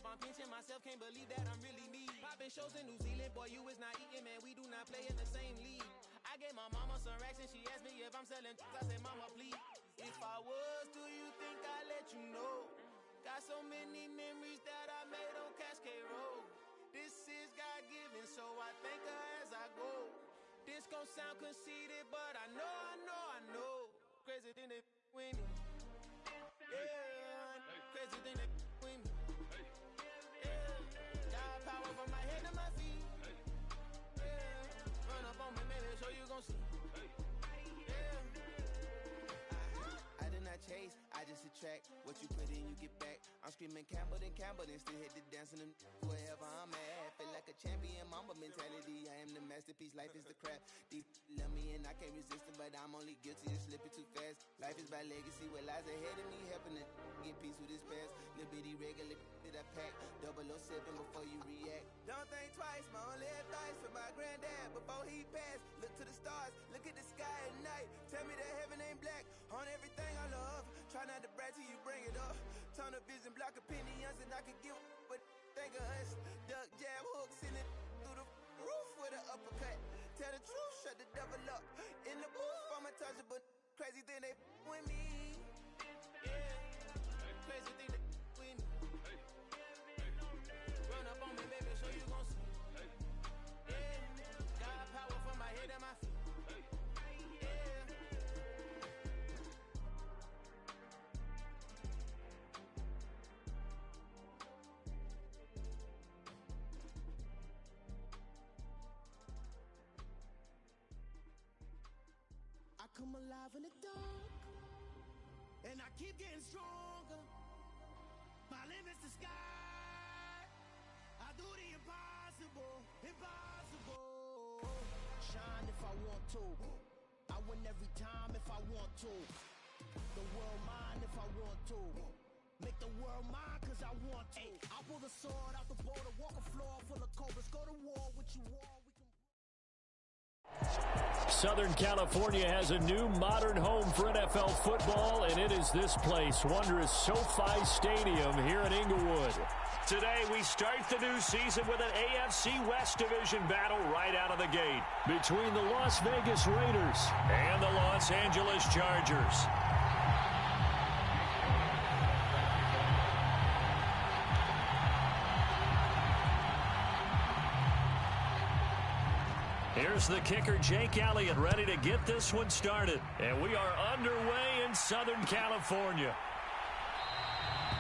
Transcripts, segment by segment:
up, I'm pinching myself, can't believe that I'm really me. Popping shows in New Zealand, boy, you is not eating, man, we do not play in the same league. I gave my mama some racks and she asked me if I'm selling. I said, mama, please. If I was, do you think I'd let you know? Got so many memories that I made on Cascade Road. This is God-given, so I thank her as I go. This gon' sound conceited, but I know. Crazy thing they with me. Yeah, crazy thing they with me. Yeah, got power from my head to my feet. Yeah, run up on me, baby, so you gon' see. I did not chase, I just attract. What you put in, you get back. I'm screaming Campbell, then still hit the dancing and wherever I'm at. Feel like a champion, mamba mentality. I am the masterpiece, life is the craft. Deep love me and I can't resist it, but I'm only guilty of slipping too fast. Life is by legacy, what lies ahead of me, helping to get peace with this past. Little bitty regular that I pack, 007 before you react. Don't think twice, my only advice for my granddad before he passed. Look to the stars, look at the sky at night. Tell me that heaven ain't black on everything I love. Try not to brag till you bring it up. Tunnel vision, block opinions, and I can give but think of us. Duck, jab, hooks in it through the roof with an uppercut. Tell the truth, shut the devil up. In the booth, I'm untouchable. Crazy thing they with me. Yeah, crazy thing they with me. Run up on me, baby, so you gon' see. Yeah, got power from my head and my feet. I come alive in the dark, and I keep getting stronger. My limit's the sky. I do the impossible. Shine if I want to. I win every time if I want to. The world mine if I want to. Make the world mine cause I want to. I'll pull the sword out the border, walk a floor full of cobras, go to war with you all. Southern California has a new modern home for NFL football, and it is this place, wondrous SoFi Stadium here in Inglewood. Today, we start the new season with an AFC West Division battle right out of the gate between the Las Vegas Raiders and the Los Angeles Chargers. Here's the kicker, Jake Elliott, ready to get this one started. And we are underway in Southern California.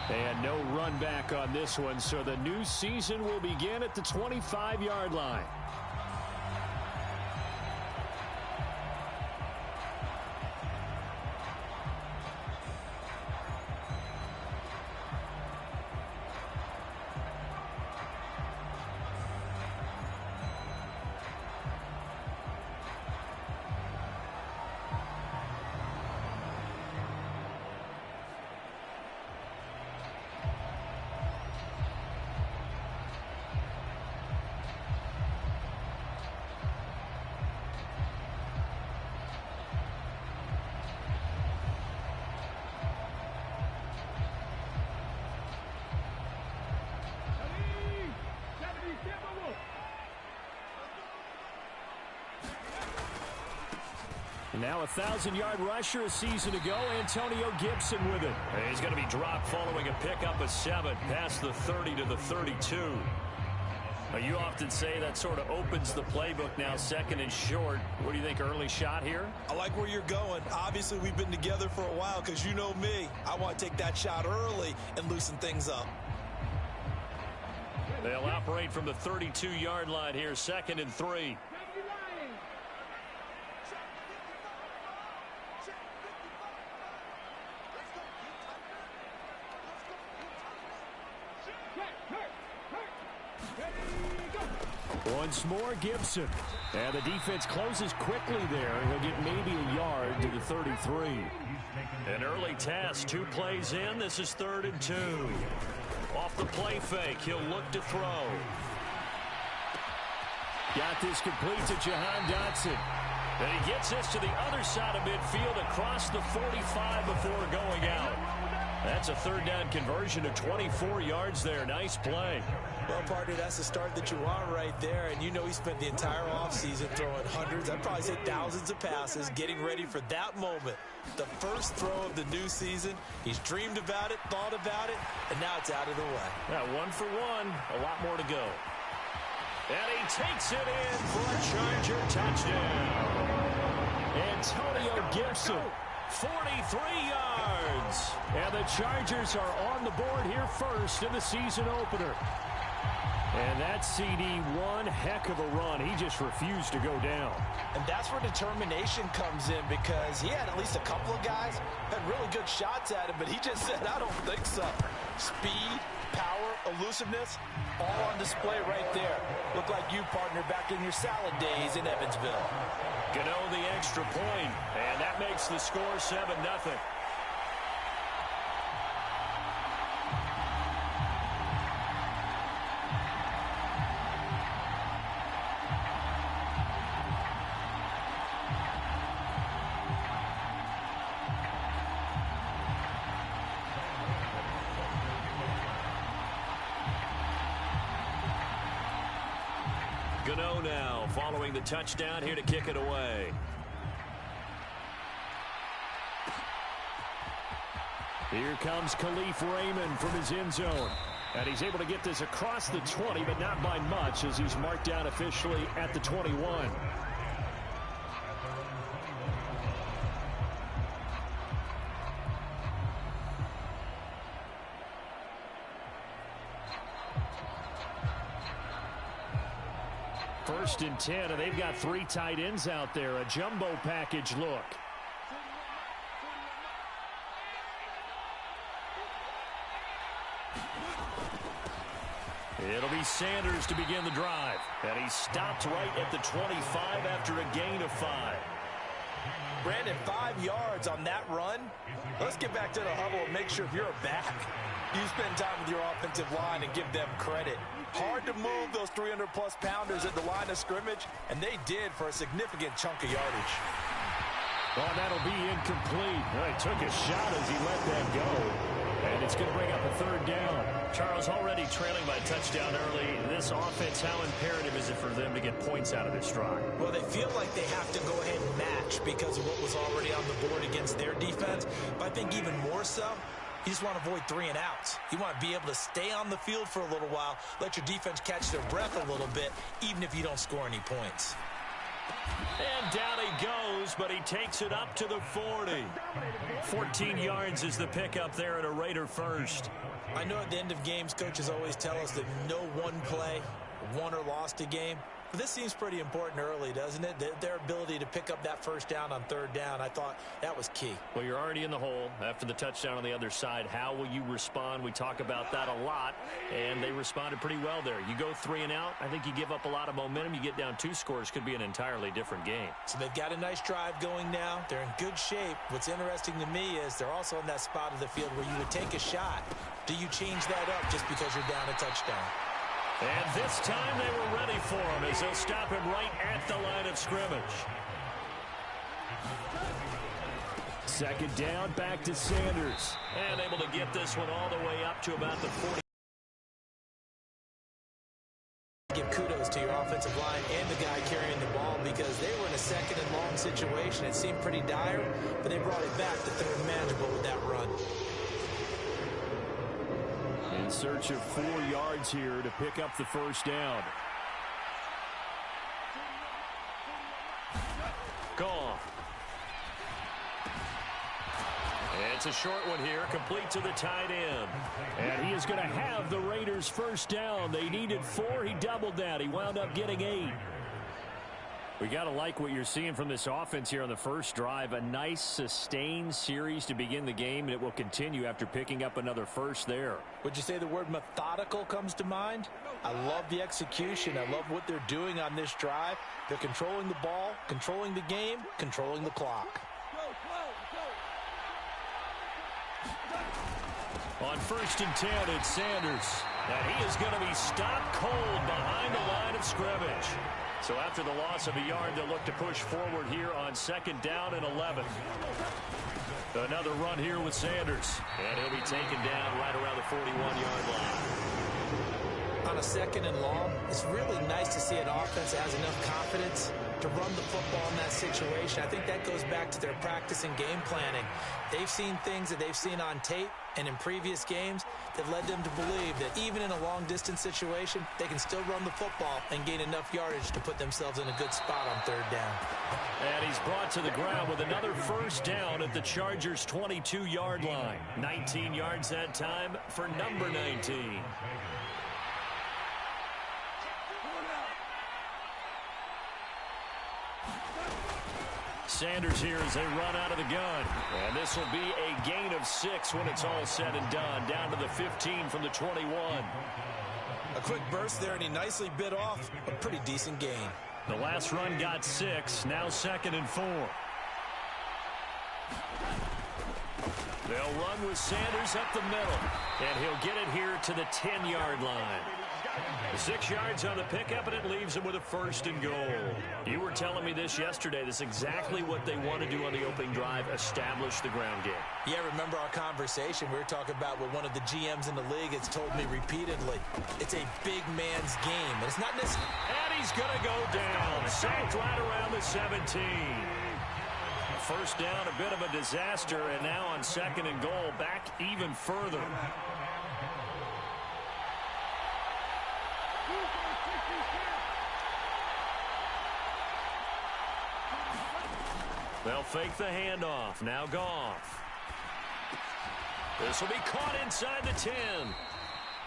And no run back on this one, so the new season will begin at the 25-yard line. Now a 1,000-yard rusher a season ago, Antonio Gibson with it. He's going to be dropped following a pickup of 7 past the 30 to the 32. You often say that sort of opens the playbook now, second and short. What do you think, early shot here? I like where you're going. Obviously, we've been together for a while because you know me. I want to take that shot early and loosen things up. They'll operate from the 32-yard line here, 2nd and 3. Once more, Gibson. And the defense closes quickly there. He'll get maybe a yard to the 33. An early test, 2 plays in. This is 3rd and 2. Off the play fake, he'll look to throw. Got this complete to Jahan Dotson. And he gets this to the other side of midfield across the 45 before going out. That's a third down conversion of 24 yards there. Nice play. Well, partner, that's the start that you want right there. And you know he spent the entire offseason throwing hundreds, I'd probably say thousands of passes, getting ready for that moment. The first throw of the new season. He's dreamed about it, thought about it, and now it's out of the way. Yeah, 1 for 1. A lot more to go. And he takes it in for a Charger touchdown. Antonio Gibson, 43 yards. And the Chargers are on the board here first in the season opener. And that CD, one heck of a run. He just refused to go down. And that's where determination comes in, because he had at least a couple of guys had really good shots at him, but he just said, I don't think so. Speed, power, elusiveness, all on display right there. Look like you, partner, back in your salad days in Evansville. Gano the extra point, and that makes the score 7-0. Gano now following the touchdown here to kick it away. Here comes Khalif Raymond from his end zone. And he's able to get this across the 20, but not by much, as he's marked down officially at the 21. First and 10, and they've got 3 tight ends out there. A jumbo package look. It'll be Sanders to begin the drive. And he stopped right at the 25 after a gain of 5. Brandon, 5 yards on that run. Let's get back to the huddle and make sure if you're a back, you spend time with your offensive line and give them credit. Hard to move those 300-plus pounders at the line of scrimmage, and they did for a significant chunk of yardage. Well, that'll be incomplete. Well, he took a shot as he let that go. And it's going to bring up a third down. Charles, already trailing by a touchdown early. This offense, how imperative is it for them to get points out of this drive? Well, they feel like they have to go ahead and match because of what was already on the board against their defense. But I think even more so, you just want to avoid 3 and outs. You want to be able to stay on the field for a little while, let your defense catch their breath a little bit, even if you don't score any points. And down he goes, but he takes it up to the 40. 14 yards is the pickup there at a Raider first. I know at the end of games, coaches always tell us that no one play won or lost a game. But this seems pretty important early, doesn't it? Their ability to pick up that first down on third down, I thought that was key. Well, you're already in the hole after the touchdown on the other side. How will you respond? We talk about that a lot, and they responded pretty well there. You go 3 and out, I think you give up a lot of momentum. You get down 2 scores, could be an entirely different game. So they've got a nice drive going now. They're in good shape. What's interesting to me is they're also in that spot of the field where you would take a shot. Do you change that up just because you're down a touchdown? And this time they were ready for him as they'll stop him right at the line of scrimmage. Second down, back to Sanders. And able to get this one all the way up to about the 40. Give kudos to your offensive line and the guy carrying the ball, because they were in a second and long situation. It seemed pretty dire, but they brought it back to third manageable with that run. In search of 4 yards here to pick up the first down. Gone. It's a short one here, complete to the tight end. And he is going to have the Raiders first down. They needed 4. He doubled that. He wound up getting 8. We got to like what you're seeing from this offense here on the first drive. A nice, sustained series to begin the game, and it will continue after picking up another first there. Would you say the word methodical comes to mind? I love the execution. I love what they're doing on this drive. They're controlling the ball, controlling the game, controlling the clock. On first and 10, it's Sanders. And he is going to be stopped cold behind the line of scrimmage. So after the loss of a yard, they'll look to push forward here on second down and 11. Another run here with Sanders. And he'll be taken down right around the 41-yard line. On a 2nd and long, it's really nice to see an offense that has enough confidence to run the football in that situation. I think that goes back to their practice and game planning. They've seen things that they've seen on tape and in previous games that led them to believe that even in a long-distance situation, they can still run the football and gain enough yardage to put themselves in a good spot on 3rd down. And he's brought to the ground with another first down at the Chargers' 22-yard line. 19 yards that time for number 19. Sanders here as they run out of the gun. And this will be a gain of 6 when it's all said and done. Down to the 15 from the 21. A quick burst there, and he nicely bit off a pretty decent gain. The last run got 6. Now 2nd and 4. They'll run with Sanders up the middle. And he'll get it here to the 10-yard line. 6 yards on the pickup, and it leaves him with a 1st and goal. You were telling me this yesterday. This is exactly what they want to do on the opening drive, establish the ground game. Yeah, remember our conversation? We were talking about what one of the GMs in the league has told me repeatedly. It's a big man's game, and it's not necessarily... And he's going to go down. Sacked right around the 17. First down, a bit of a disaster, and now on 2nd and goal, back even further. They'll fake the handoff. Now Goff. This will be caught inside the 10.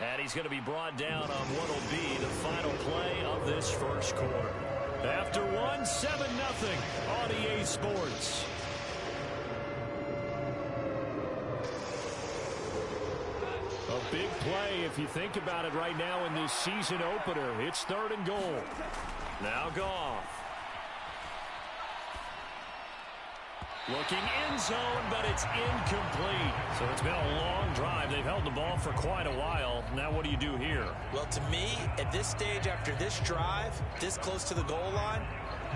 And he's going to be brought down on what will be the final play of this first quarter. After 1, 7-0 on EA Sports. A big play if you think about it right now in this season opener. It's 3rd and goal. Now Goff. Looking end zone, but it's incomplete. So it's been a long drive. They've held the ball for quite a while. Now what do you do here? Well, to me, at this stage after this drive, this close to the goal line,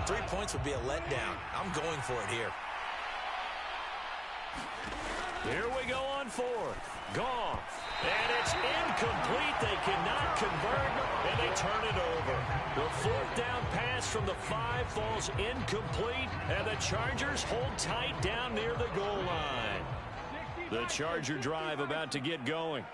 3 points would be a letdown. I'm going for it here. Here we go on 4th. Goff. And it's incomplete. They cannot convert, and they turn it over. The 4th down pass from the 5 falls incomplete, and the Chargers hold tight down near the goal line. The Charger drive about to get going.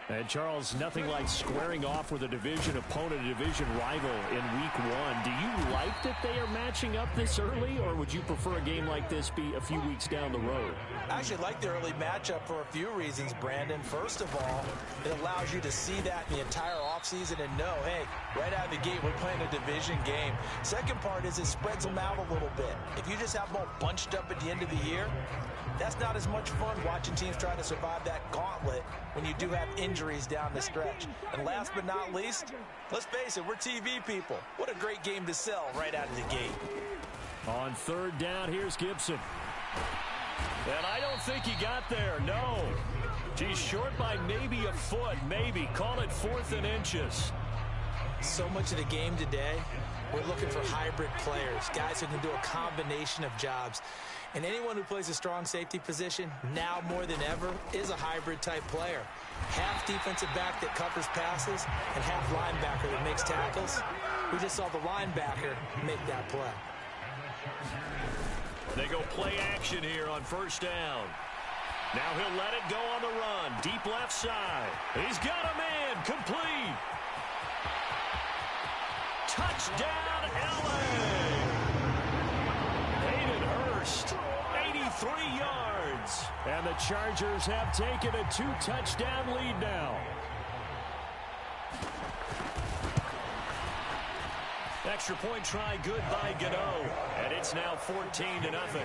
And, Charles, nothing like squaring off with a division opponent, a division rival in Week 1. Do you like that they are matching up this early, or would you prefer a game like this be a few weeks down the road? I actually like the early matchup for a few reasons, Brandon. First of all, it allows you to see that in the entire offseason and know, hey, right out of the gate, we're playing a division game. Second part is it spreads them out a little bit. If you just have them all bunched up at the end of the year, that's not as much fun watching teams try to survive that gauntlet when you do have injuries down the stretch. And last but not least, let's face it, we're TV people. What a great game to sell right out of the gate. On 3rd down, here's Gibson. And I don't think he got there, no. He's short by maybe a foot, maybe. Call it 4th and inches. So much of the game today, we're looking for hybrid players, guys who can do a combination of jobs. And anyone who plays a strong safety position, now more than ever, is a hybrid-type player. Half defensive back that covers passes and half linebacker that makes tackles. We just saw the linebacker make that play. They go play action here on 1st down. Now he'll let it go on the run. Deep left side. He's got a man. Complete. Touchdown, LA. Hayden Hurst, 83 yards. And the Chargers have taken a 2-touchdown lead now. Extra point try good by Gano. And it's now 14-0.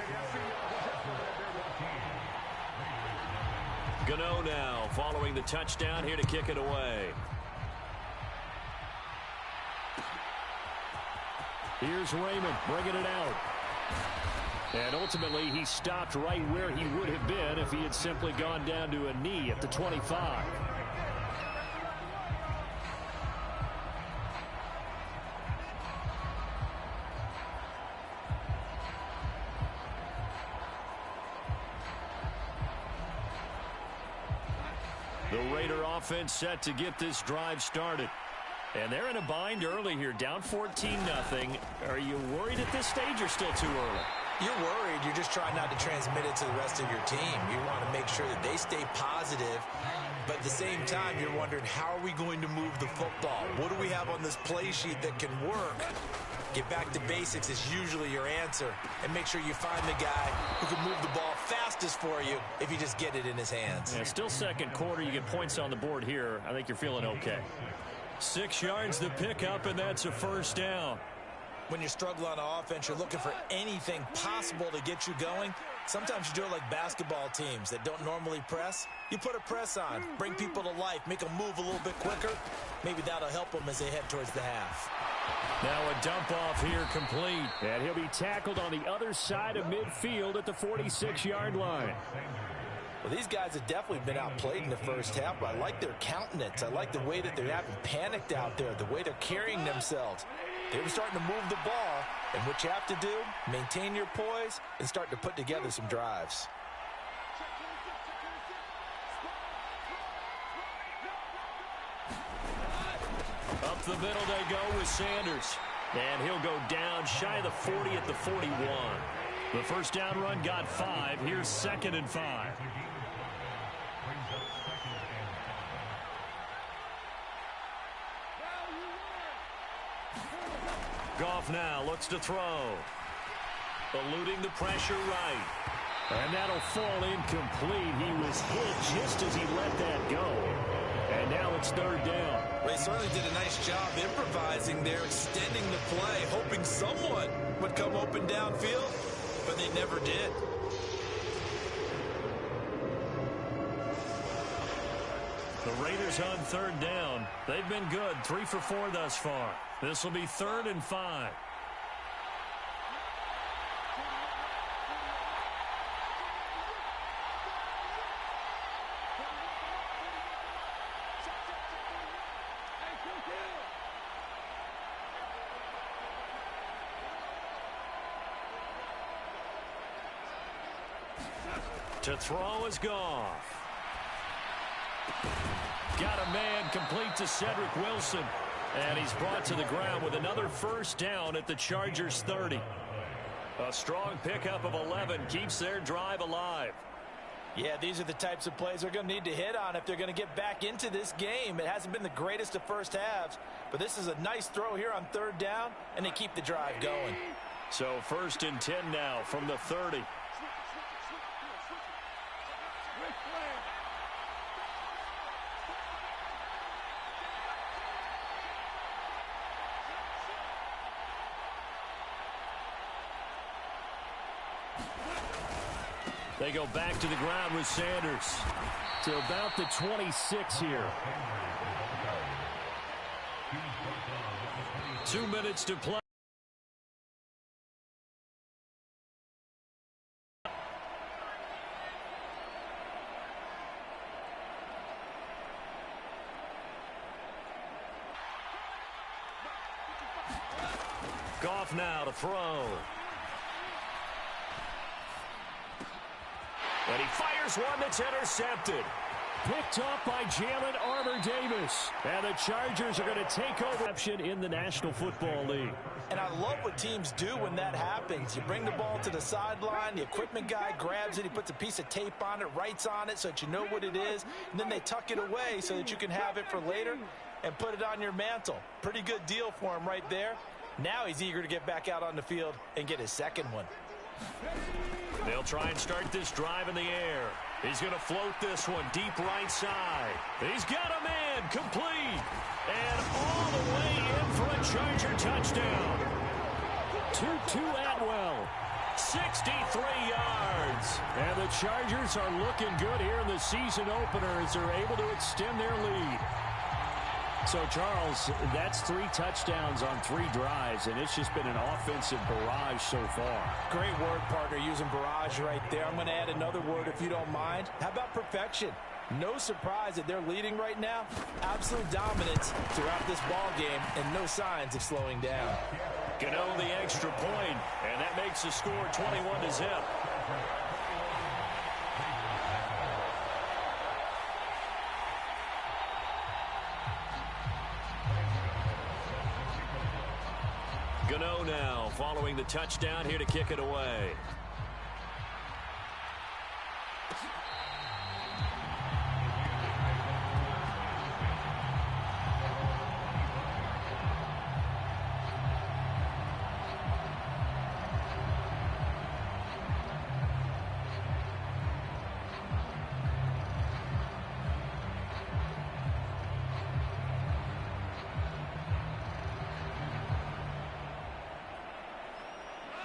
Gano now following the touchdown here to kick it away. Here's Raymond bringing it out. And ultimately, he stopped right where he would have been if he had simply gone down to a knee at the 25. Raider offense set to get this drive started. And they're in a bind early here, down 14-0. Are you worried at this stage or still too early? You're worried. You're just trying not to transmit it to the rest of your team. You want to make sure that they stay positive. But at the same time, you're wondering, how are we going to move the football? What do we have on this play sheet that can work? Get back to basics is usually your answer. And make sure you find the guy who can move the ball fastest for you if you just get it in his hands. Yeah, still second quarter. You get points on the board here. I think you're feeling okay. 6 yards to pick up, and that's a first down. When you struggle on offense, you're looking for anything possible to get you going. Sometimes you do it like basketball teams that don't normally press. You put a press on, bring people to life, make them move a little bit quicker. Maybe that'll help them as they head towards the half. Now a dump off here complete. And he'll be tackled on the other side of midfield at the 46-yard line. Well, these guys have definitely been outplayed in the first half, but I like their countenance. I like the way that they haven't panicked out there, the way they're carrying themselves. They're starting to move the ball, and what you have to do, maintain your poise and start to put together some drives. Up the middle they go with Sanders. And he'll go down shy of the 40 at the 41. The first down run got 5. Here's 2nd and 5. Goff now looks to throw. Eluding the pressure right. And that'll fall incomplete. He was hit just as he let that go. And now it's 3rd down. They certainly did a nice job improvising there, extending the play, hoping someone would come open downfield, but they never did. The Raiders on 3rd down. They've been good, 3 for 4 thus far. This will be 3rd and 5. To throw is Goff. Got a man complete to Cedric Wilson. And he's brought to the ground with another first down at the Chargers 30. A strong pickup of 11 keeps their drive alive. Yeah, these are the types of plays they're going to need to hit on if they're going to get back into this game. It hasn't been the greatest of first halves, but this is a nice throw here on 3rd down, and they keep the drive going. So 1st and 10 now from the 30. They go back to the ground with Sanders to about the 26 here. 2 minutes to play. Goff now to throw. And he fires one that's intercepted. Picked up by Jalen Armour-Davis. And the Chargers are going to take over in the National Football League. And I love what teams do when that happens. You bring the ball to the sideline, the equipment guy grabs it, he puts a piece of tape on it, writes on it so that you know what it is, and then they tuck it away so that you can have it for later and put it on your mantle. Pretty good deal for him right there. Now he's eager to get back out on the field and get his second one. They'll try and start this drive in the air. He's going to float this one deep right side. He's got a man complete. And all the way in for a Charger touchdown. Tutu Atwell, 63 yards. And the Chargers are looking good here in the season opener as they're able to extend their lead. So, Charles, that's 3 touchdowns on 3 drives, and it's just been an offensive barrage so far. Great word, partner, using barrage right there. I'm going to add another word if you don't mind. How about perfection? No surprise that they're leading right now. Absolute dominance throughout this ball game, and no signs of slowing down. Gano the extra point, and that makes the score 21-0. 2-0 now following the touchdown here to kick it away.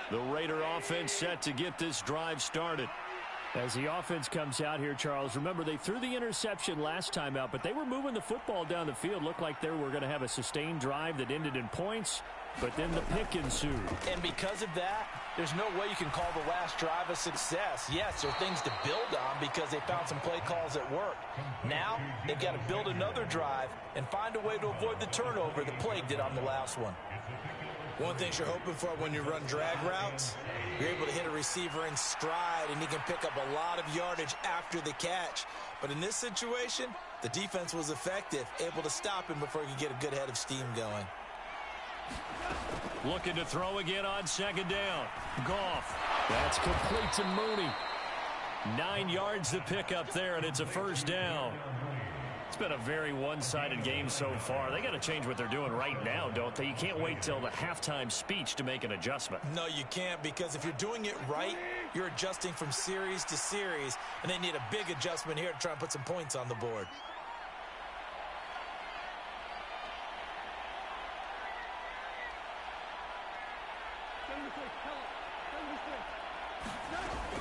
The Raider offense set to get this drive started. As the offense comes out here, Charles, remember they threw the interception last time out, but they were moving the football down the field. Looked like they were going to have a sustained drive that ended in points, but then the pick ensued. And because of that, there's no way you can call the last drive a success. Yes, there are things to build on because they found some play calls that worked. Now, they've got to build another drive and find a way to avoid the turnover that plagued it on the last one. One thing you're hoping for when you run drag routes, you're able to hit a receiver in stride, and he can pick up a lot of yardage after the catch. But in this situation, the defense was effective, able to stop him before he could get a good head of steam going. Looking to throw again on second down. Goff. That's complete to Mooney. 9 yards to pick up there, and it's a first down. It's been a very one-sided game so far. They got to change what they're doing right now, don't they? You can't wait till the halftime speech to make an adjustment. No, you can't, because if you're doing it right, you're adjusting from series to series, and they need a big adjustment here to try and put some points on the board.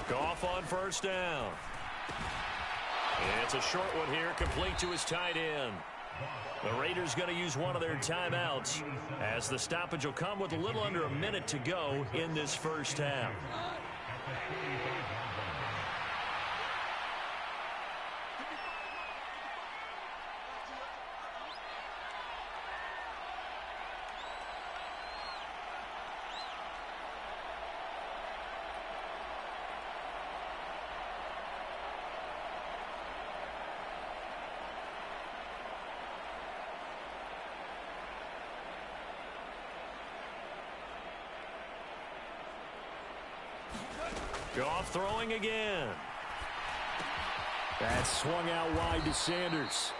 Goff on first down. It's a short one here, complete to his tight end. The Raiders going to use one of their timeouts as the stoppage will come with a little under a minute to go in this first half. Goff throwing again. That swung out wide to Sanders.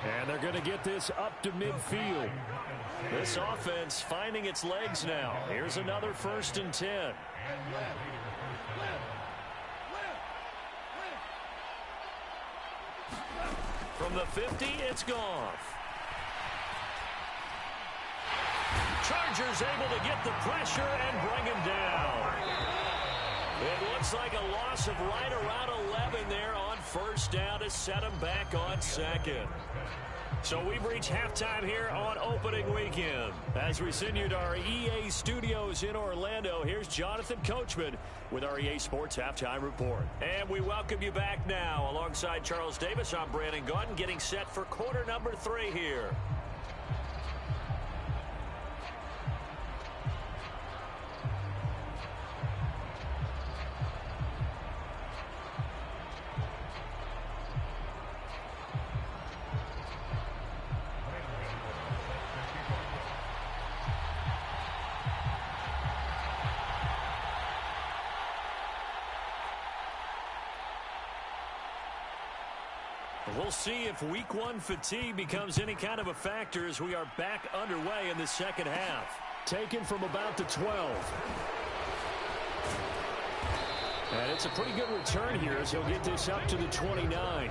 And they're going to get this up to midfield. This offense finding its legs now. Here's another 1st and 10. From the 50, it's Goff. Chargers able to get the pressure and bring him down. It looks like a loss of right around 11 there on first down to set him back on second. So we've reached halftime here on opening weekend. As we send you to our EA studios in Orlando, here's Jonathan Coachman with our EA Sports Halftime Report. And we welcome you back now. Alongside Charles Davis, I'm Brandon Gaudin, getting set for quarter number 3 here. We'll see if week 1 fatigue becomes any kind of a factor as we are back underway in the second half. Taken from about the 12. And it's a pretty good return here as he'll get this up to the 29.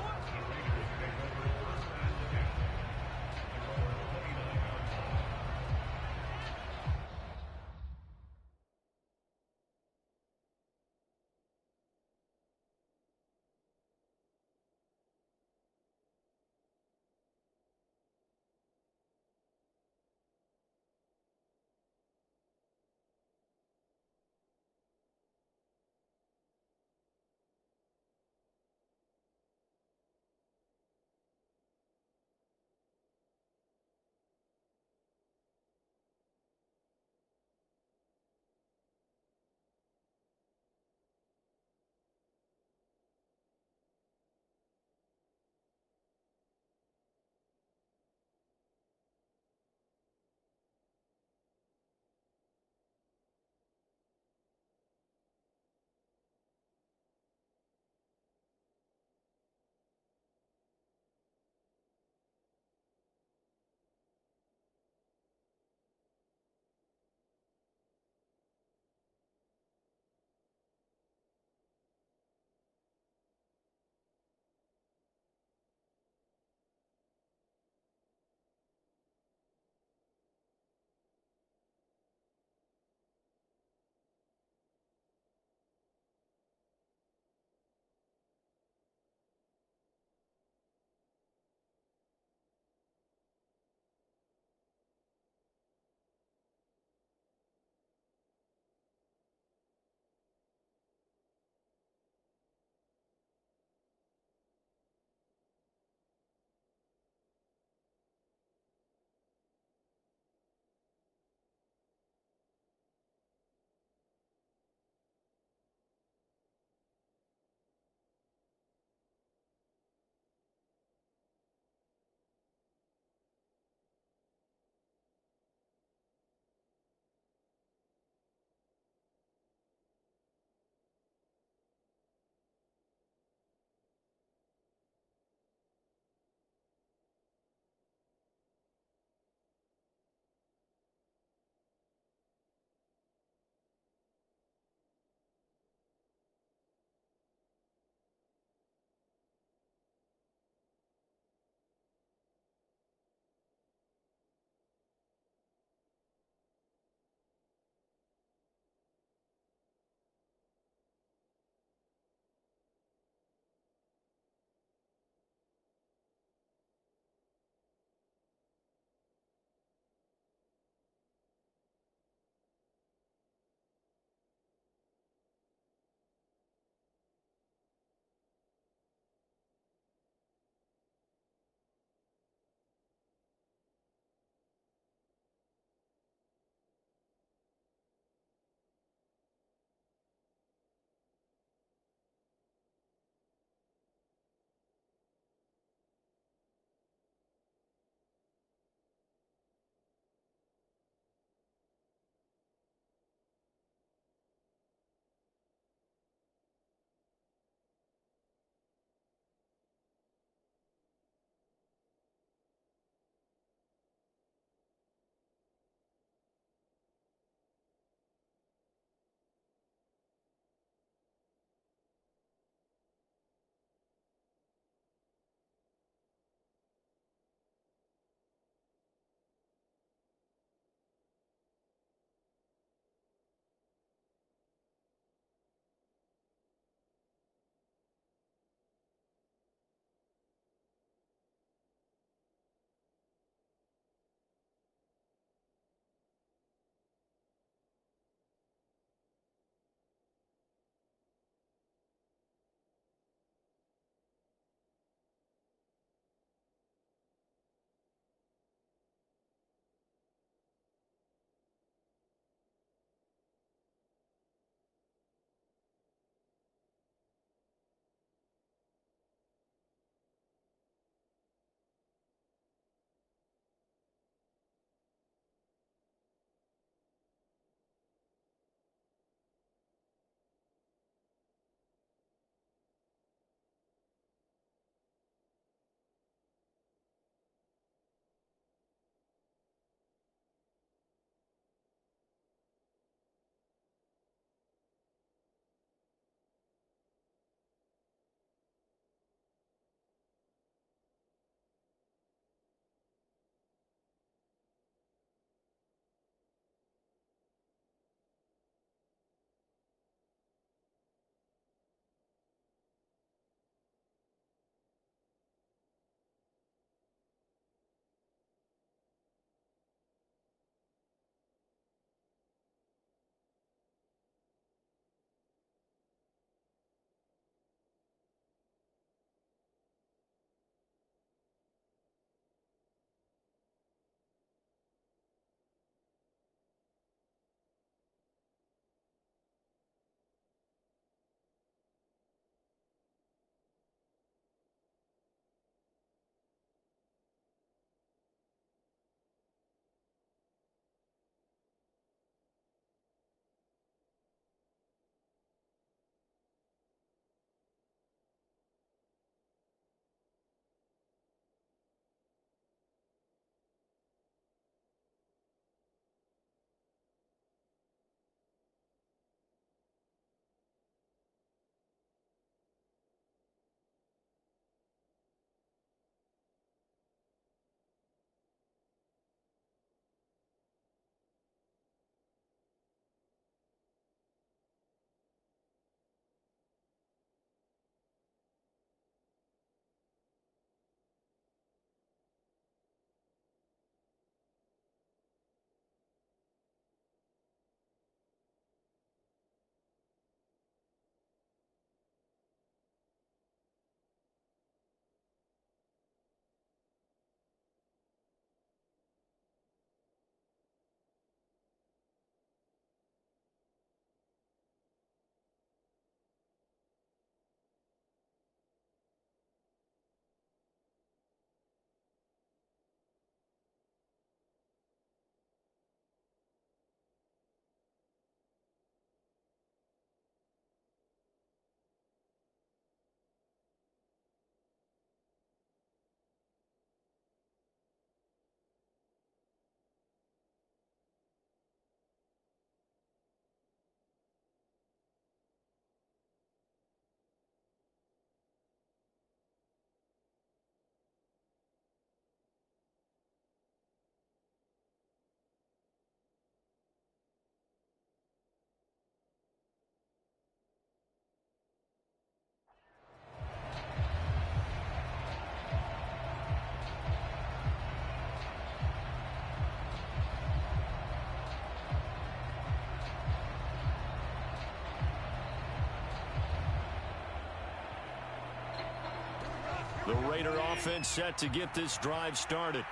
The Raider offense set to get this drive started.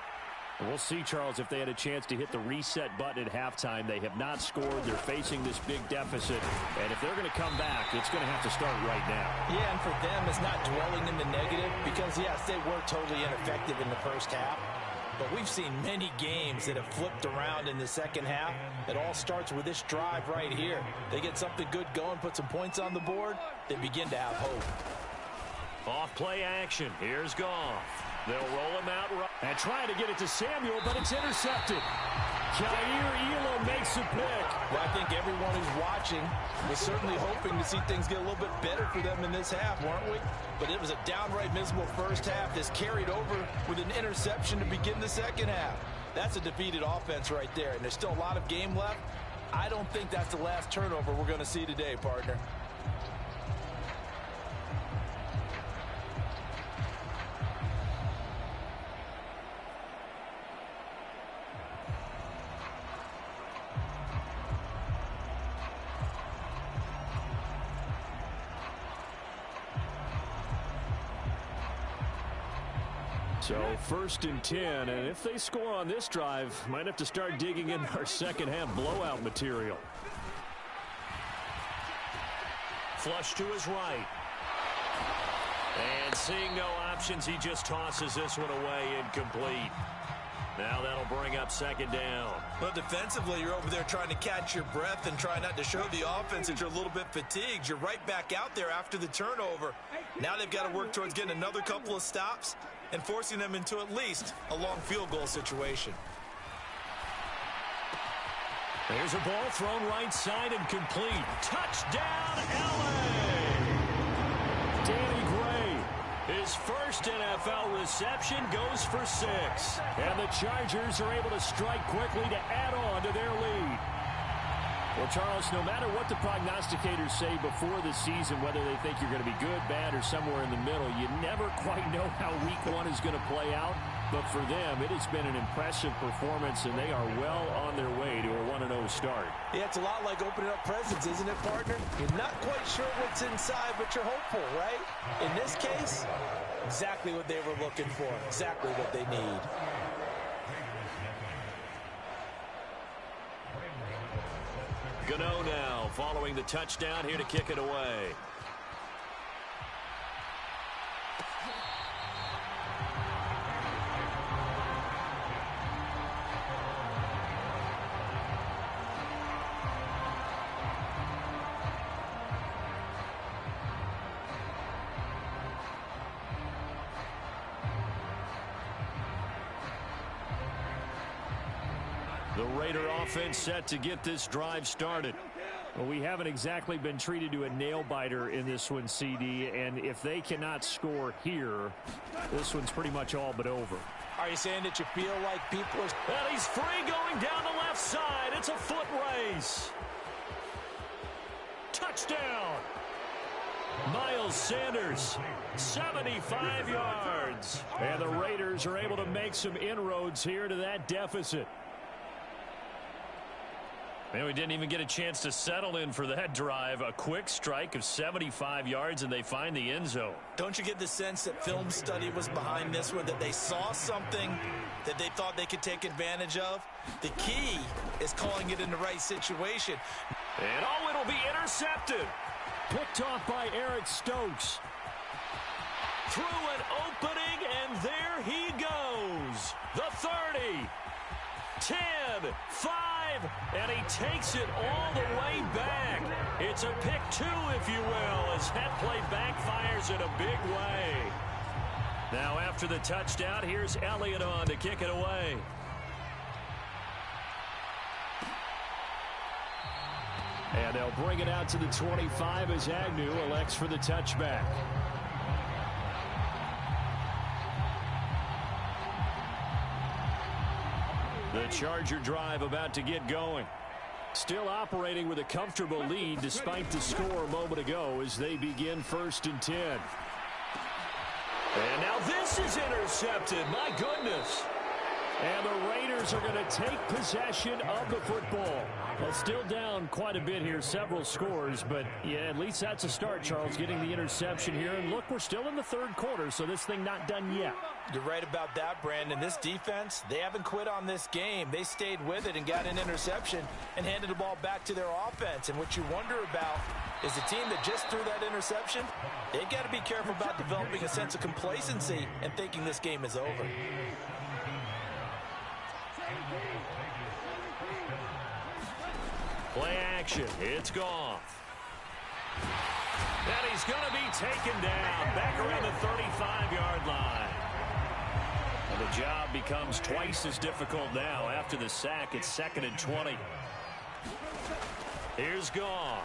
We'll see, Charles, if they had a chance to hit the reset button at halftime. They have not scored. They're facing this big deficit. And if they're going to come back, it's going to have to start right now. Yeah, and for them, it's not dwelling in the negative because, yes, they were totally ineffective in the first half. But we've seen many games that have flipped around in the second half. It all starts with this drive right here. They get something good going, put some points on the board, they begin to have hope. Off play action. Here's Goff. They'll roll him out and try to get it to Samuel, but it's intercepted. Jair Elam makes a pick. Well, I think everyone who's watching was certainly hoping to see things get a little bit better for them in this half, weren't we? But it was a downright miserable first half that's carried over with an interception to begin the second half. That's a defeated offense right there, and there's still a lot of game left. I don't think that's the last turnover we're going to see today, partner. So 1st and 10, and if they score on this drive, might have to start digging in our second half blowout material. Flush to his right. And seeing no options, he just tosses this one away, incomplete. Now that'll bring up 2nd down. Well, defensively, you're over there trying to catch your breath and try not to show the offense that you're a little bit fatigued. You're right back out there after the turnover. Now they've got to work towards getting another couple of stops and forcing them into at least a long field goal situation. There's a ball thrown right side and complete. Touchdown, LA! Danny Gray, his first NFL reception goes for 6. And the Chargers are able to strike quickly to add on to their lead. Well, Charles, no matter what the prognosticators say before the season, whether they think you're going to be good, bad, or somewhere in the middle, you never quite know how week 1 is going to play out. But for them, it has been an impressive performance, and they are well on their way to a 1-0 start. Yeah, it's a lot like opening up presents, isn't it, partner? You're not quite sure what's inside, but you're hopeful, right? In this case, exactly what they were looking for, exactly what they need. Gano now following the touchdown here to kick it away. The Raider offense set to get this drive started. Well, we haven't exactly been treated to a nail-biter in this one, CD, and if they cannot score here, this one's pretty much all but over. Are you saying that you feel like people are... And he's free going down the left side. It's a foot race. Touchdown. Miles Sanders, 75 yards. And the Raiders are able to make some inroads here to that deficit. And we didn't even get a chance to settle in for that drive. A quick strike of 75 yards, and they find the end zone. Don't you get the sense that film study was behind this one, that they saw something that they thought they could take advantage of? The key is calling it in the right situation. And oh, it'll be intercepted. Picked off by Eric Stokes. Through an opening, and there he goes. The 30. 10, 5, and he takes it all the way back. It's a pick 2, if you will, as that play backfires in a big way. Now after the touchdown, here's Elliott on to kick it away. And they'll bring it out to the 25 as Agnew elects for the touchback. The Charger drive about to get going. Still operating with a comfortable lead despite the score a moment ago as they begin 1st and 10. And now this is intercepted. My goodness. And the Raiders Sounders are going to take possession of the football. Well, still down quite a bit here, several scores, but yeah, at least that's a start, Charles, getting the interception here. And look, we're still in the third quarter, so this thing not done yet. You're right about that, Brandon. This defense, they haven't quit on this game. They stayed with it and got an interception and handed the ball back to their offense. And what you wonder about is the team that just threw that interception, they got to be careful about developing a sense of complacency and thinking this game is over. Play action. It's Goff. And he's going to be taken down back around the 35-yard line. And the job becomes twice as difficult now after the sack. It's 2nd and 20. Here's Goff.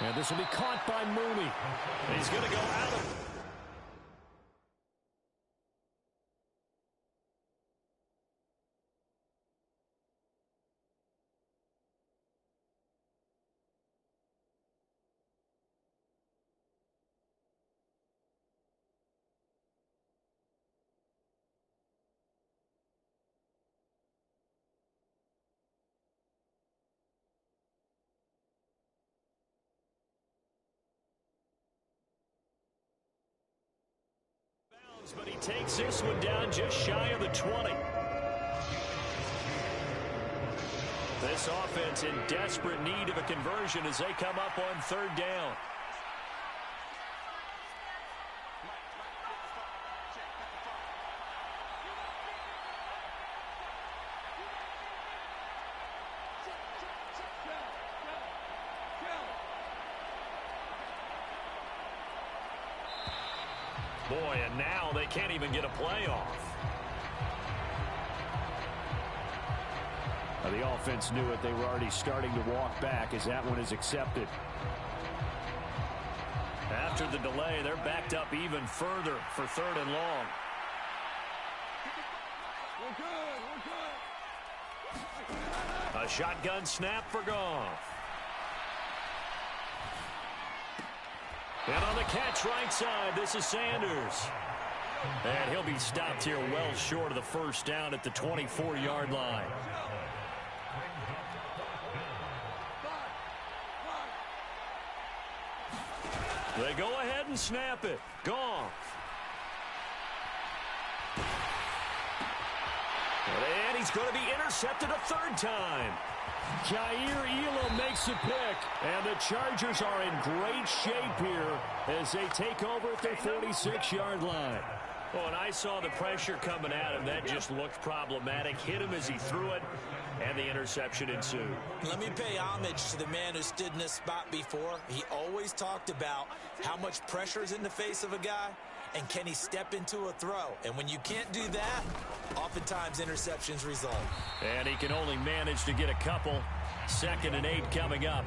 And this will be caught by Mooney. He's going to go out of... But he takes this one down just shy of the 20. This offense in desperate need of a conversion as they come up on 3rd down. Boy, and now they can't even get a playoff. The offense knew it. They were already starting to walk back as that one is accepted. After the delay, they're backed up even further for 3rd and long. A shotgun snap for Goff. And on the catch right side, this is Sanders. And he'll be stopped here well short of the 1st down at the 24-yard line. They go ahead and snap it. Goff. And he's going to be intercepted a 3rd time. Jair Elam makes a pick, and the Chargers are in great shape here as they take over at their 46-yard line. Oh, and I saw the pressure coming at him. That just looked problematic. Hit him as he threw it, and the interception ensued. Let me pay homage to the man who stood in this spot before. He always talked about how much pressure is in the face of a guy, and can he step into a throw? And when you can't do that, oftentimes interceptions result. And he can only manage to get a couple. 2nd and 8 coming up.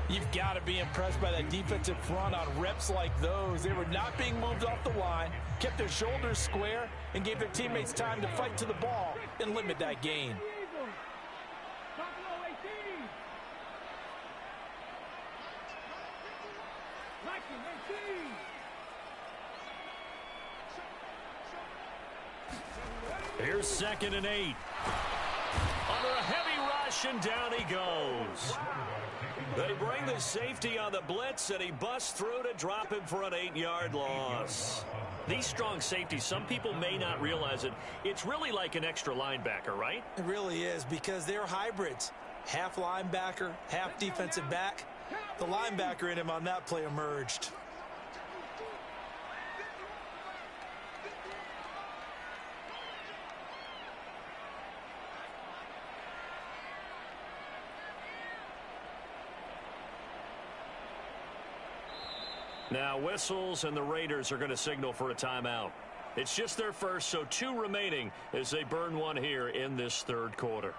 You've got to be impressed by that defensive front on reps like those. They were not being moved off the line, kept their shoulders square, and gave their teammates time to fight to the ball and limit that gain. Here's 2nd and 8. Under a heavy rush, and down he goes. They bring the safety on the blitz, and he busts through to drop him for an 8-yard loss. These strong safeties, some people may not realize it. It's really like an extra linebacker, right? It really is, because they're hybrids. Half linebacker, half defensive back. The linebacker in him on that play emerged. Now whistles, and the Raiders are going to signal for a timeout. It's just their first, so 2 remaining as they burn one here in this 3rd quarter.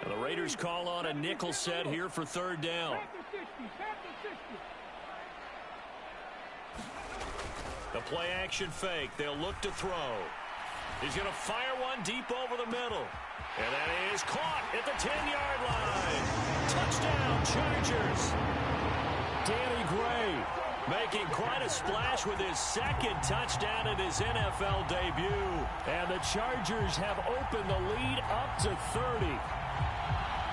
The Raiders call on a nickel set here for third down. The play action fake. They'll look to throw. He's going to fire one deep over the middle. And that is caught at the 10-yard line. Touchdown, Chargers. Danny Gray making quite a splash with his second touchdown in his NFL debut. And the Chargers have opened the lead up to 30.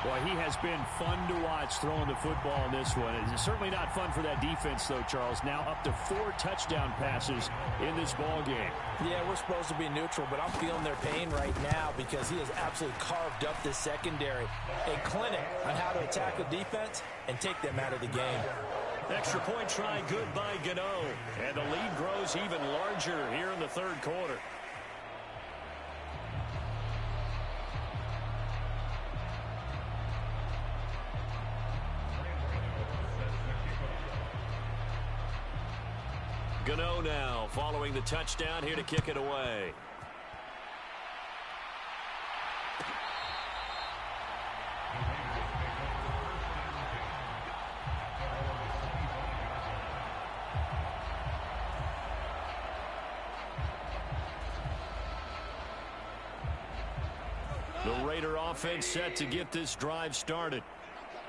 Boy, he has been fun to watch throwing the football in this one. It's certainly not fun for that defense, though, Charles. Now up to 4 touchdown passes in this ball game. Yeah, we're supposed to be neutral, but I'm feeling their pain right now because he has absolutely carved up this secondary. A clinic on how to attack the defense and take them out of the game. Extra point try good by Gano. And the lead grows even larger here in the third quarter. Gano now following the touchdown here to kick it away. The Raider offense set to get this drive started.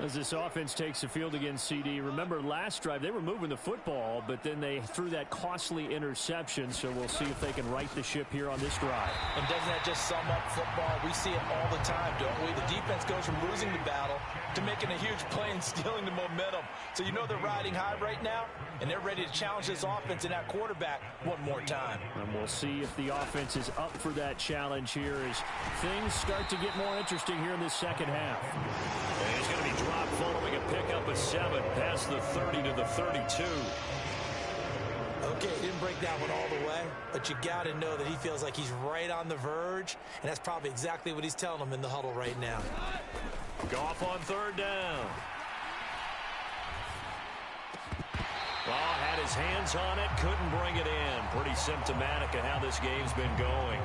As this offense takes the field against CD, remember last drive they were moving the football, but then they threw that costly interception, so we'll see if they can right the ship here on this drive. And doesn't that just sum up football? We see it all the time, don't we? The defense goes from losing the battle to making a huge play and stealing the momentum. So you know they're riding high right now, and they're ready to challenge this offense and that quarterback one more time. And we'll see if the offense is up for that challenge here as things start to get more interesting here in this second half. And he's going to be dropped following a pickup of 7 past the 30 to the 32. Okay, didn't break that one all the way, but you got to know that he feels like he's right on the verge, and that's probably exactly what he's telling them in the huddle right now. Goff on third down. Well, had his hands on it, couldn't bring it in. Pretty symptomatic of how this game's been going.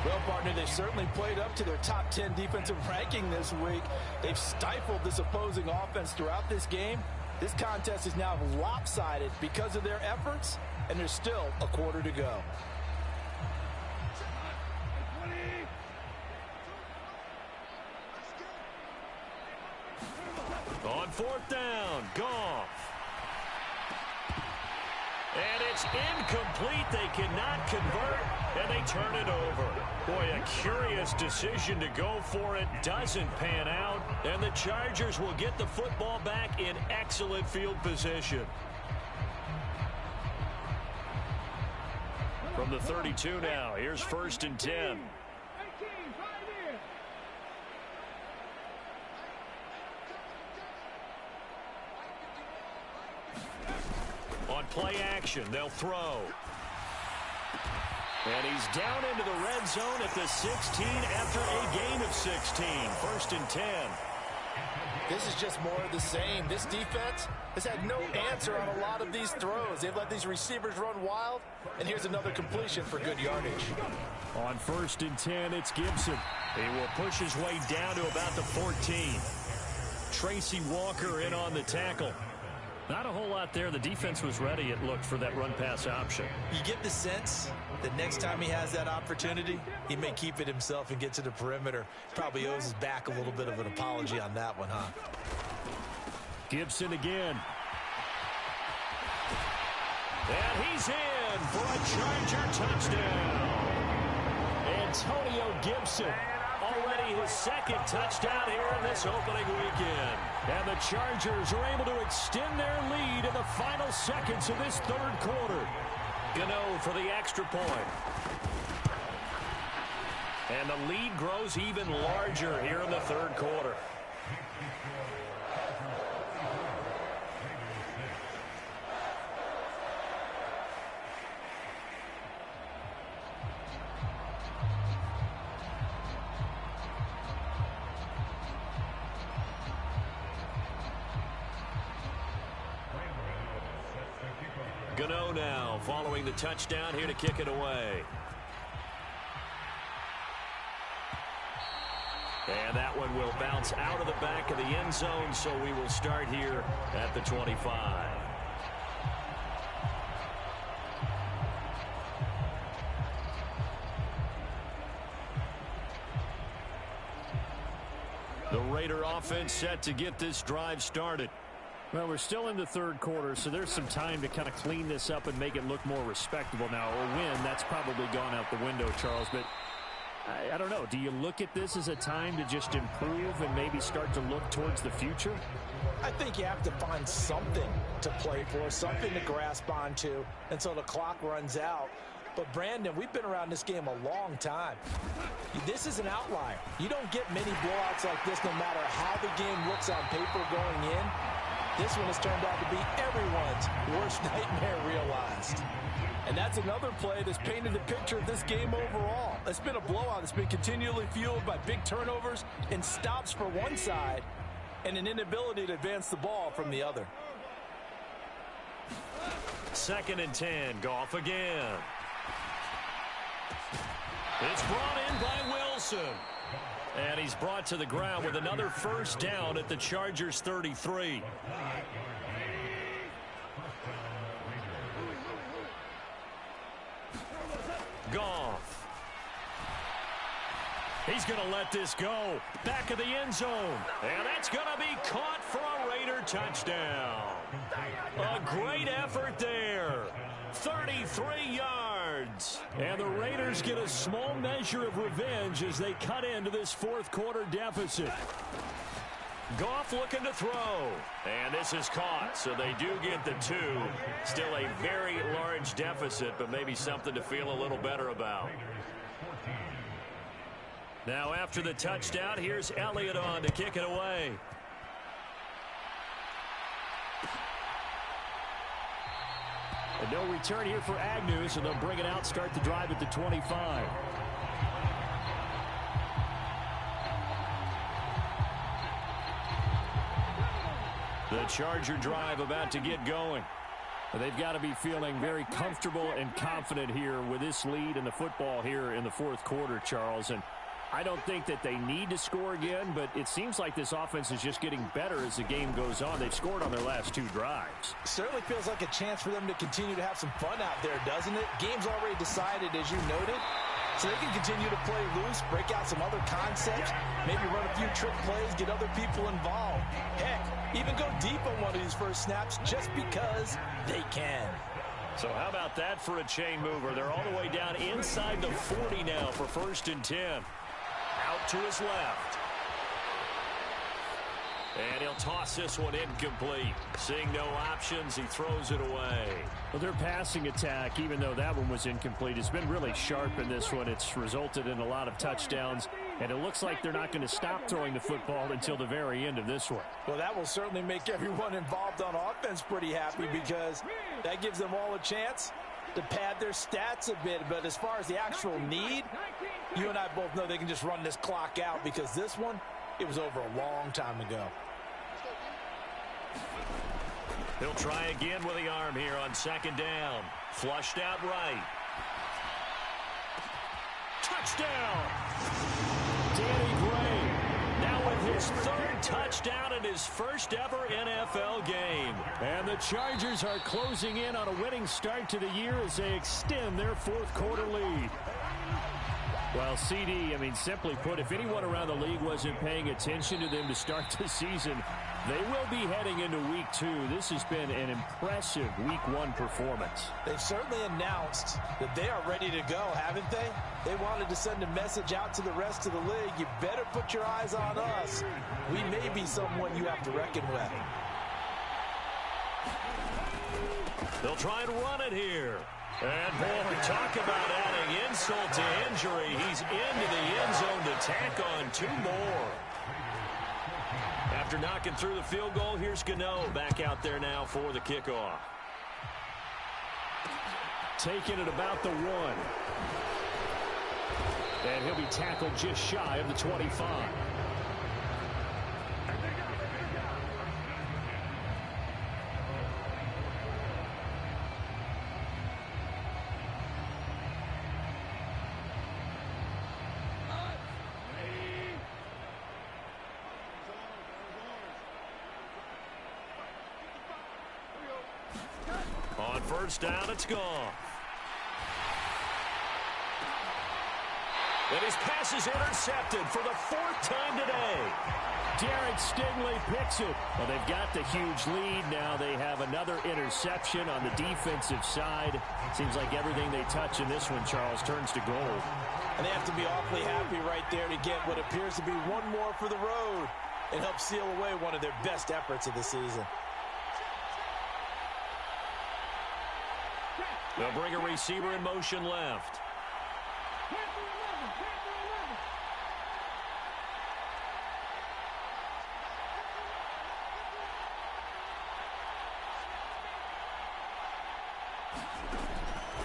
Well, partner, they've certainly played up to their top 10 defensive ranking this week. They've stifled this opposing offense throughout this game. This contest is now lopsided because of their efforts, and there's still a quarter to go. On fourth down, Goff. And it's incomplete. They cannot convert, and they turn it over. Boy, a curious decision to go for it. Doesn't pan out, and the Chargers will get the football back in excellent field position. From the 32 now, here's 1st and 10. On play action, they'll throw. And he's down into the red zone at the 16 after a gain of 16. 1st and 10. This is just more of the same. This defense has had no answer on a lot of these throws. They've let these receivers run wild, and here's another completion for good yardage. On 1st and 10, it's Gibson. He will push his way down to about the 14. Tracy Walker in on the tackle. Not a whole lot there. The defense was ready, it looked, for that run-pass option. You get the sense that next time he has that opportunity, he may keep it himself and get to the perimeter. Probably owes his back a little bit of an apology on that one, huh? Gibson again. And he's in for a Charger touchdown. Antonio Gibson. Already his second touchdown here in this opening weekend. And the Chargers are able to extend their lead in the final seconds of this third quarter. Gano for the extra point. And the lead grows even larger here in the third quarter. Gano now following the touchdown here to kick it away. And that one will bounce out of the back of the end zone, so we will start here at the 25. The Raider offense set to get this drive started. Well, we're still in the third quarter, so there's some time to kind of clean this up and make it look more respectable now. A win, that's probably gone out the window, Charles, but I don't know. Do you look at this as a time to just improve and maybe start to look towards the future? I think you have to find something to play for, something to grasp onto until the clock runs out. But, Brandon, we've been around this game a long time. This is an outlier. You don't get many blowouts like this no matter how the game looks on paper going in. This one has turned out to be everyone's worst nightmare realized. And that's another play that's painted the picture of this game overall. It's been a blowout that's been continually fueled by big turnovers and stops for one side and an inability to advance the ball from the other. 2nd and 10, Goff again. It's brought in by Wilson. And he's brought to the ground with another first down at the Chargers' 33. Goff. He's going to let this go. Back of the end zone. And that's going to be caught for a Raider touchdown. A great effort there. 33 yards. And the Raiders get a small measure of revenge as they cut into this fourth quarter deficit. Goff looking to throw. And this is caught, so they do get the 2. Still a very large deficit, but maybe something to feel a little better about. Now after the touchdown, here's Elliott on to kick it away. And no return here for Agnew, so they'll bring it out, start the drive at the 25. The Charger drive about to get going. They've got to be feeling very comfortable and confident here with this lead in the football here in the fourth quarter, Charles. And I don't think that they need to score again, but it seems like this offense is just getting better as the game goes on. They've scored on their last 2 drives. Certainly feels like a chance for them to continue to have some fun out there, doesn't it? Game's already decided, as you noted, so they can continue to play loose, break out some other concepts, maybe run a few trick plays, get other people involved. Heck, even go deep on one of these first snaps just because they can. So how about that for a chain mover? They're all the way down inside the 40 now for 1st and 10. Out to his left. And he'll toss this one incomplete. Seeing no options, he throws it away. Well, their passing attack, even though that one was incomplete, has been really sharp in this one. It's resulted in a lot of touchdowns, and it looks like they're not going to stop throwing the football until the very end of this one. Well, that will certainly make everyone involved on offense pretty happy because that gives them all a chance to pad their stats a bit. But as far as the actual need, you and I both know they can just run this clock out because this one, it was over a long time ago. He'll try again with the arm here on 2nd down. Flushed out right. Touchdown! Danny Gray. Now with his 3rd touchdown in his first ever NFL game. And the Chargers are closing in on a winning start to the year as they extend their fourth quarter lead. Well, CD, I mean, simply put, if anyone around the league wasn't paying attention to them to start the season, they will be heading into Week 2. This has been an impressive Week 1 performance. They've certainly announced that they are ready to go, haven't they? They wanted to send a message out to the rest of the league. You better put your eyes on us. We may be someone you have to reckon with. They'll try and run it here. And, boy, talk about adding insult to injury. He's into the end zone to tack on 2 more. After knocking through the field goal, here's Gano back out there now for the kickoff. Taking it about the 1. And he'll be tackled just shy of the 25. first down, it's gone. And his pass is intercepted for the 4th time today. Derek Stingley picks it. Well, they've got the huge lead. Now they have another interception on the defensive side. Seems like everything they touch in this one, Charles, turns to gold. And they have to be awfully happy right there to get what appears to be one more for the road. It helps seal away one of their best efforts of the season. They'll bring a receiver in motion left.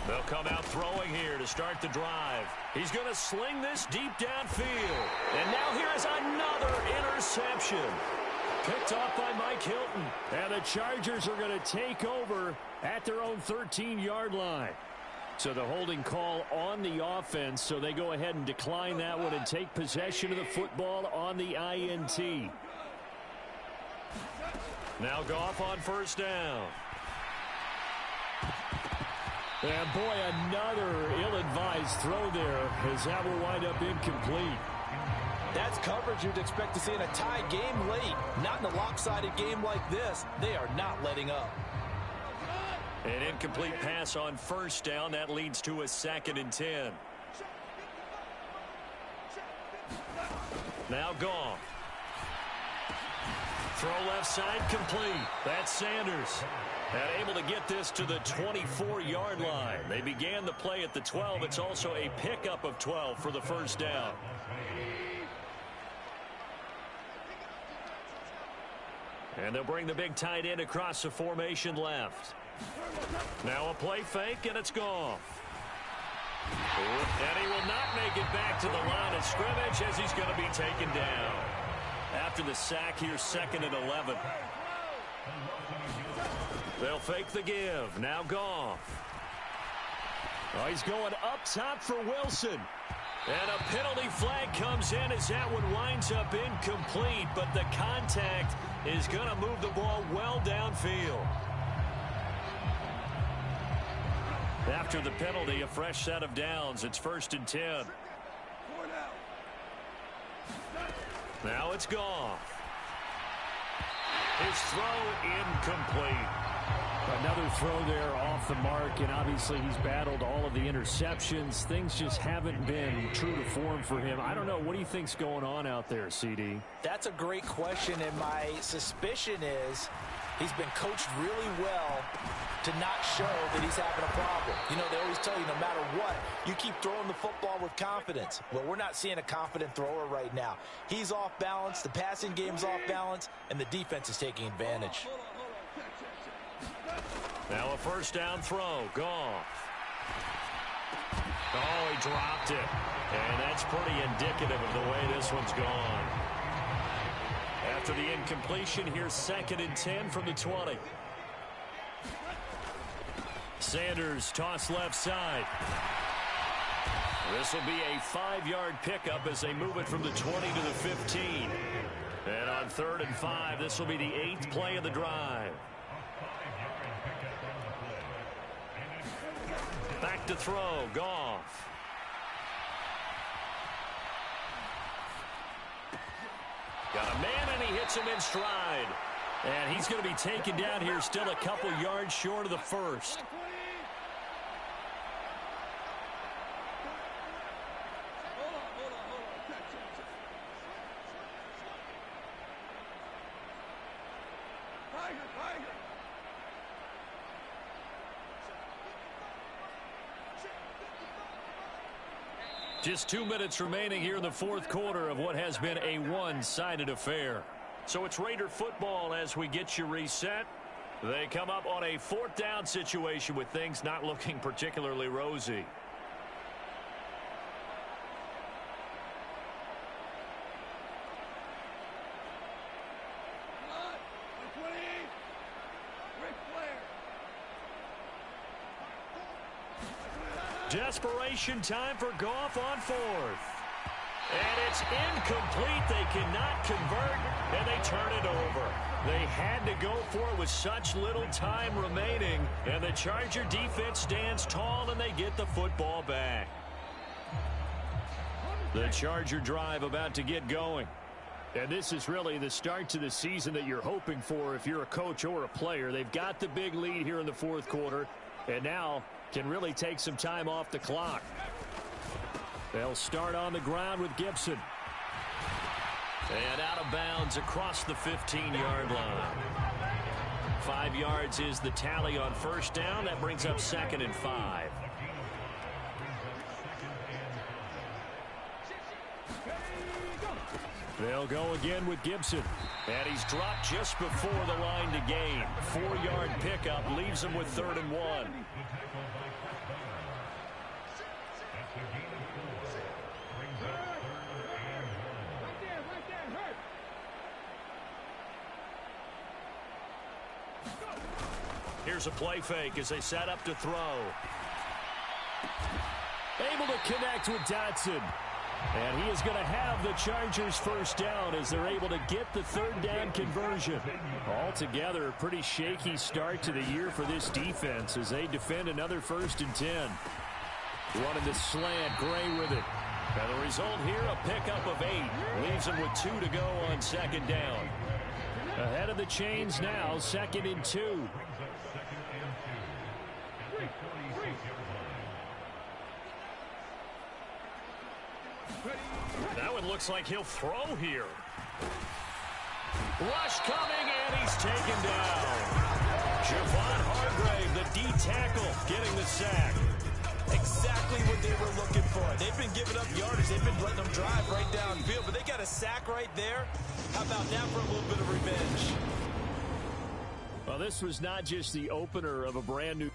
They'll come out throwing here to start the drive. He's going to sling this deep downfield. And now here is another interception. Picked off by Mike Hilton. And the Chargers are going to take over at their own 13-yard line. So the holding call on the offense, so they go ahead and decline that one and take possession of the football on the INT. Now Goff on first down. And boy, another ill-advised throw there as that will wind up incomplete. That's coverage you'd expect to see in a tie game late. Not in a lopsided game like this. They are not letting up. An incomplete pass on first down. That leads to a 2nd and 10. Now Goff. Throw left side complete. That's Sanders. And able to get this to the 24-yard line. They began the play at the 12. It's also a pickup of 12 for the first down. And they'll bring the big tight end across the formation left. Now a play fake, and it's gone. And he will not make it back to the line of scrimmage as he's going to be taken down. After the sack here, 2nd and 11. They'll fake the give. Now Goff. Oh, he's going up top for Wilson. And a penalty flag comes in as that one winds up incomplete, but the contact is going to move the ball well downfield. After the penalty, a fresh set of downs. It's 1st and 10. Now it's Goff. His throw incomplete. Another throw there off the mark, and obviously he's battled all of the interceptions. Things just haven't been true to form for him. I don't know. What do you think's going on out there, CD? That's a great question, and my suspicion is he's been coached really well to not show that he's having a problem. You know, they always tell you no matter what, you keep throwing the football with confidence. Well, we're not seeing a confident thrower right now. He's off balance, the passing game's off balance, and the defense is taking advantage. Now a first down throw. Goff. Oh, he dropped it. And that's pretty indicative of the way this one's gone. After the incompletion, here's 2nd and 10 from the 20. Sanders toss left side. This will be a 5-yard pickup as they move it from the 20 to the 15. And on 3rd and 5, this will be the 8th play of the drive. Back to throw. Goff. Got a man, and he hits him in stride. And he's going to be taken down here, still a couple yards short of the first. Just 2 minutes remaining here in the 4th quarter of what has been a one-sided affair. So it's Raider football as we get you reset. They come up on a 4th down situation with things not looking particularly rosy. Desperation time for Goff on 4th. And it's incomplete. They cannot convert, and they turn it over. They had to go for it with such little time remaining, and the Charger defense stands tall, and they get the football back. The Charger drive about to get going. And this is really the start to the season that you're hoping for if you're a coach or a player. They've got the big lead here in the fourth quarter, and now can really take some time off the clock. They'll start on the ground with Gibson. And out of bounds across the 15-yard line. 5 yards is the tally on first down. That brings up 2nd and 5. They'll go again with Gibson. And he's dropped just before the line to gain. 4-yard pickup leaves him with 3rd and 1. Here's a play fake as they set up to throw. Able to connect with Dotson. And he is going to have the Chargers first down as they're able to get the 3rd down conversion. Altogether, a pretty shaky start to the year for this defense as they defend another 1st and 10. Running the slant, Gray with it. And the result here, a pickup of 8. Leaves them with 2 to go on 2nd down. Ahead of the chains now, 2nd and 2. That one looks like he'll throw here. Rush coming, and he's taken down. Javon Hargrave, the D tackle, getting the sack. Exactly what they were looking for. They've been giving up yardage. They've been letting them drive right downfield, but they got a sack right there. How about that for a little bit of revenge? Well, this was not just the opener of a brand new